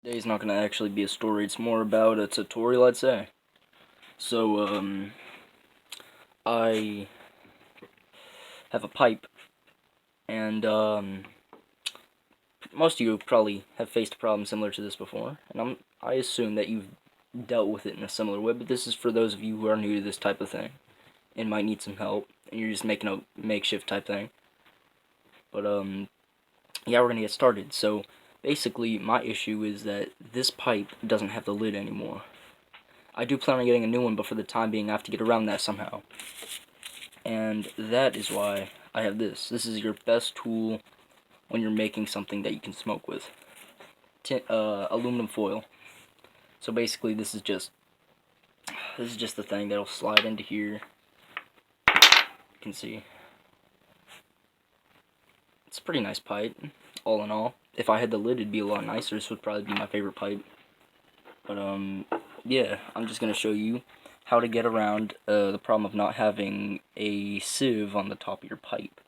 Today's not going to actually be a story, it's more about a tutorial, I'd say. So, I have a pipe, and, most of you probably have faced a problem similar to this before, and I assume that you've dealt with it in a similar way, but this is for those of you who are new to this type of thing, and might need some help, and you're just making a makeshift type thing. But, yeah, we're going to get started. So, basically, my issue is that this pipe doesn't have the lid anymore. I do plan on getting a new one, but for the time being, I have to get around that somehow. And that is why I have this. This is your best tool when you're making something that you can smoke with. Aluminum foil. So basically, this is just the thing that'll slide into here. You can see. It's a pretty nice pipe, all in all. If I had the lid, it'd be a lot nicer. This would probably be my favorite pipe. But, yeah, I'm just going to show you how to get around the problem of not having a sieve on the top of your pipe.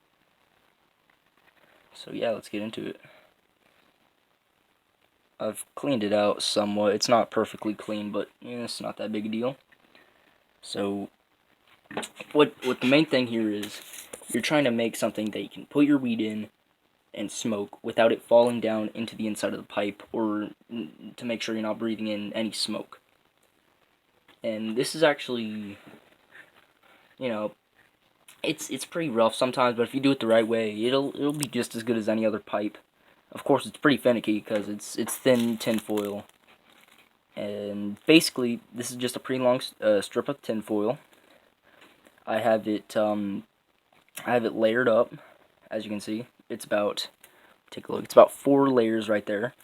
So yeah, let's get into it. I've cleaned it out somewhat. It's not perfectly clean, but yeah, it's not that big a deal. So what the main thing here is, you're trying to make something that you can put your weed in and smoke without it falling down into the inside of the pipe, or to make sure you're not breathing in any smoke. And this is actually, you know, it's pretty rough sometimes, but if you do it the right way, it'll be just as good as any other pipe. Of course, it's pretty finicky because it's thin tin foil. And basically, this is just a pretty long strip of tin foil. I have it layered up, as you can see. It's about, take a look, it's about 4 layers right there.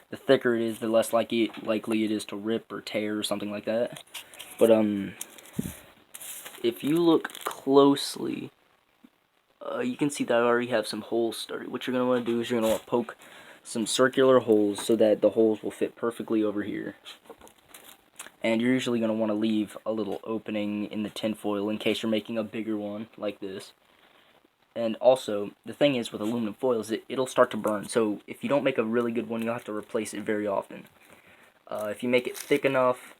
The thicker it is, the less likely it is to rip or tear or something like that. But if you look closely, you can see that I already have some holes started. What you're going to want to do is you're going to want to poke some circular holes so that the holes will fit perfectly over here. And you're usually going to want to leave a little opening in the tin foil in case you're making a bigger one like this. And also, the thing is with aluminum foil is it'll start to burn. So if you don't make a really good one, you'll have to replace it very often. If you make it thick enough,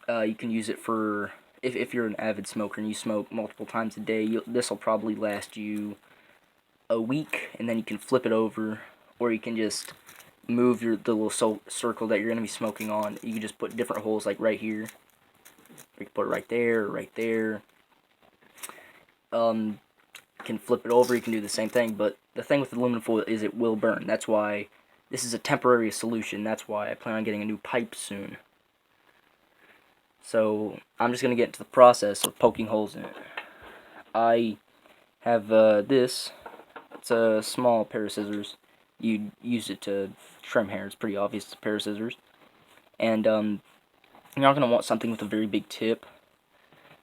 you can use it for, if you're an avid smoker and you smoke multiple times a day, this will probably last you a week, and then you can flip it over, or you can just move the little circle that you're going to be smoking on. You can just put different holes, like right here. You can put it right there, right there. You can flip it over, you can do the same thing, but the thing with aluminum foil is it will burn. That's why this is a temporary solution. That's why I plan on getting a new pipe soon. So I'm just going to get into the process of poking holes in it. I have this. It's a small pair of scissors. You'd use it to trim hair. It's pretty obvious it's a pair of scissors. And you're not going to want something with a very big tip.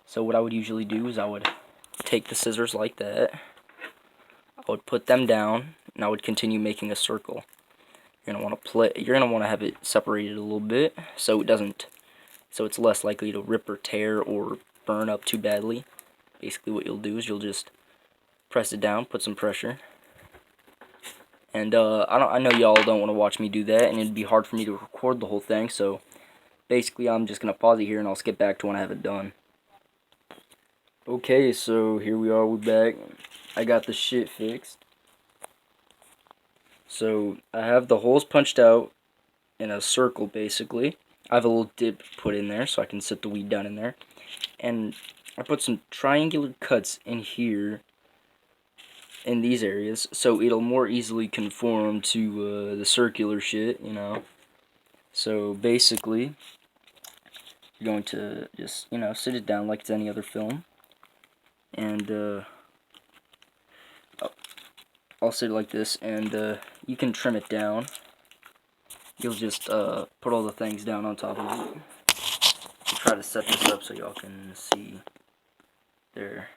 So what I would usually do is I would take the scissors like that. I would put them down, and I would continue making a circle. You're going to want to have it separated a little bit so it's less likely to rip or tear or burn up too badly. Basically what you'll do is you'll just press it down, put some pressure. And I know y'all don't want to watch me do that, and it'd be hard for me to record the whole thing, so basically I'm just going to pause it here and I'll skip back to when I have it done. Okay, so here we are, we're back. I got the shit fixed. So I have the holes punched out in a circle, basically. I have a little dip put in there so I can set the weed down in there. And I put some triangular cuts in here, in these areas, so it'll more easily conform to the circular shit, you know. So basically, you're going to just, sit it down like it's any other film. And I'll sit it like this, and you can trim it down. You'll just put all the things down on top of it. I'll try to set this up so y'all can see there.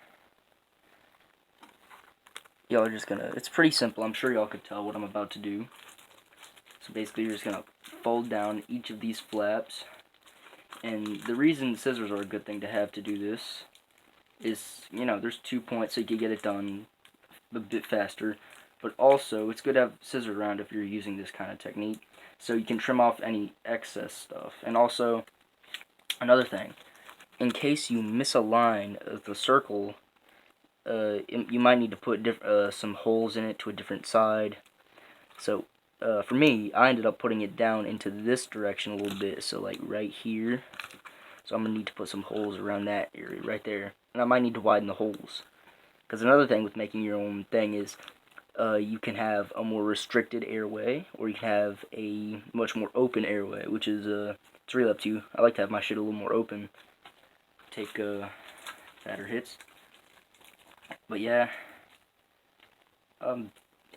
Y'all are just gonna, it's pretty simple, I'm sure y'all could tell what I'm about to do. So basically you're just gonna fold down each of these flaps. And the reason scissors are a good thing to have to do this is, there's 2 points so you can get it done a bit faster. But also, it's good to have scissors around if you're using this kind of technique. so you can trim off any excess stuff. And also, another thing, in case you misalign the circle, you might need to put some holes in it to a different side. So for me, I ended up putting it down into this direction a little bit, so like right here. So I'm going to need to put some holes around that area right there. And I might need to widen the holes. Because another thing with making your own thing is you can have a more restricted airway, or you can have a much more open airway, which is, it's really up to you. I like to have my shit a little more open. Take fatter hits. But yeah,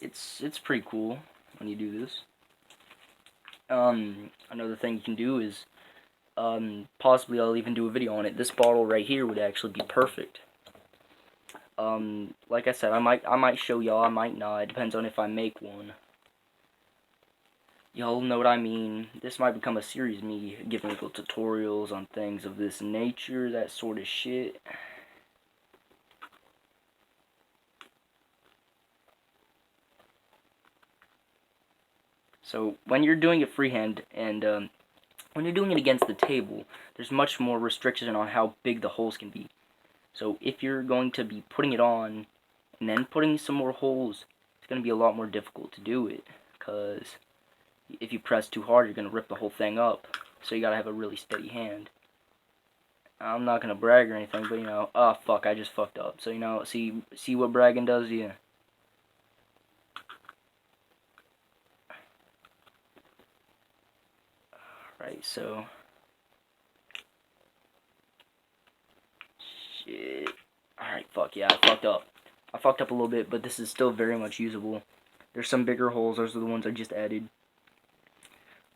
it's pretty cool when you do this. Another thing you can do is, possibly I'll even do a video on it. This bottle right here would actually be perfect. Like I said, I might show y'all, I might not. It depends on if I make one. Y'all know what I mean. This might become a series of me giving little tutorials on things of this nature, that sort of shit. So when you're doing it freehand and when you're doing it against the table, there's much more restriction on how big the holes can be. So if you're going to be putting it on and then putting some more holes, it's going to be a lot more difficult to do it, because if you press too hard, you're going to rip the whole thing up. So you got to have a really steady hand. I'm not going to brag or anything, but you know, oh fuck, I just fucked up. So you know, see what bragging does to you? Right, so shit. Alright, fuck yeah, I fucked up. I fucked up a little bit, but this is still very much usable. There's some bigger holes, those are the ones I just added.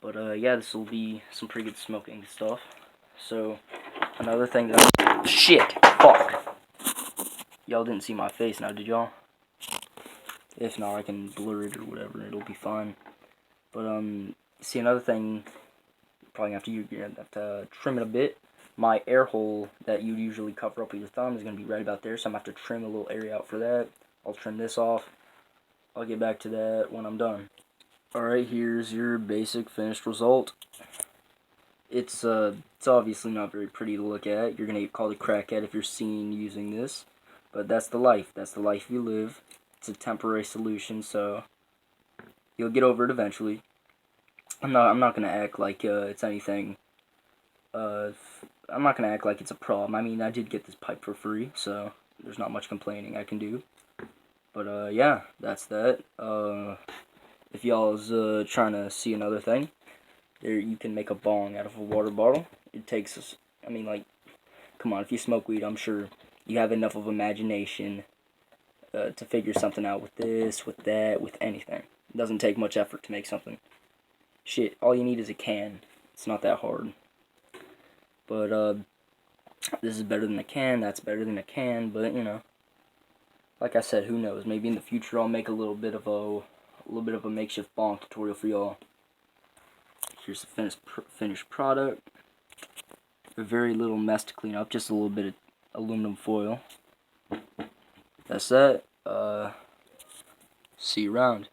But yeah, this will be some pretty good smoking stuff. So, another thing that shit, fuck. Y'all didn't see my face now, did y'all? If not, I can blur it or whatever, it'll be fine. But, see, another thing, probably you're gonna have to trim it a bit. My air hole that you usually cover up with your thumb is going to be right about there, so I'm going to have to trim a little area out for that. I'll trim this off. I'll get back to that when I'm done. Alright, here's your basic finished result. It's obviously not very pretty to look at. You're going to get called a crackhead if you're seen using this. But that's the life. That's the life you live. It's a temporary solution, so you'll get over it eventually. I'm not going to act like it's anything. I'm not going to act like it's a problem. I mean, I did get this pipe for free, so there's not much complaining I can do. But, yeah, that's that. If y'all's trying to see another thing, there you can make a bong out of a water bottle. It takes, I mean, like, come on, if you smoke weed, I'm sure you have enough of imagination to figure something out with this, with that, with anything. It doesn't take much effort to make something. Shit, all you need is a can. It's not that hard. But, this is better than a can, that's better than a can, but, you know, like I said, who knows, maybe in the future I'll make a little bit of a makeshift bong tutorial for y'all. Here's the finished product. Very little mess to clean up, just a little bit of aluminum foil. That's that, see you around.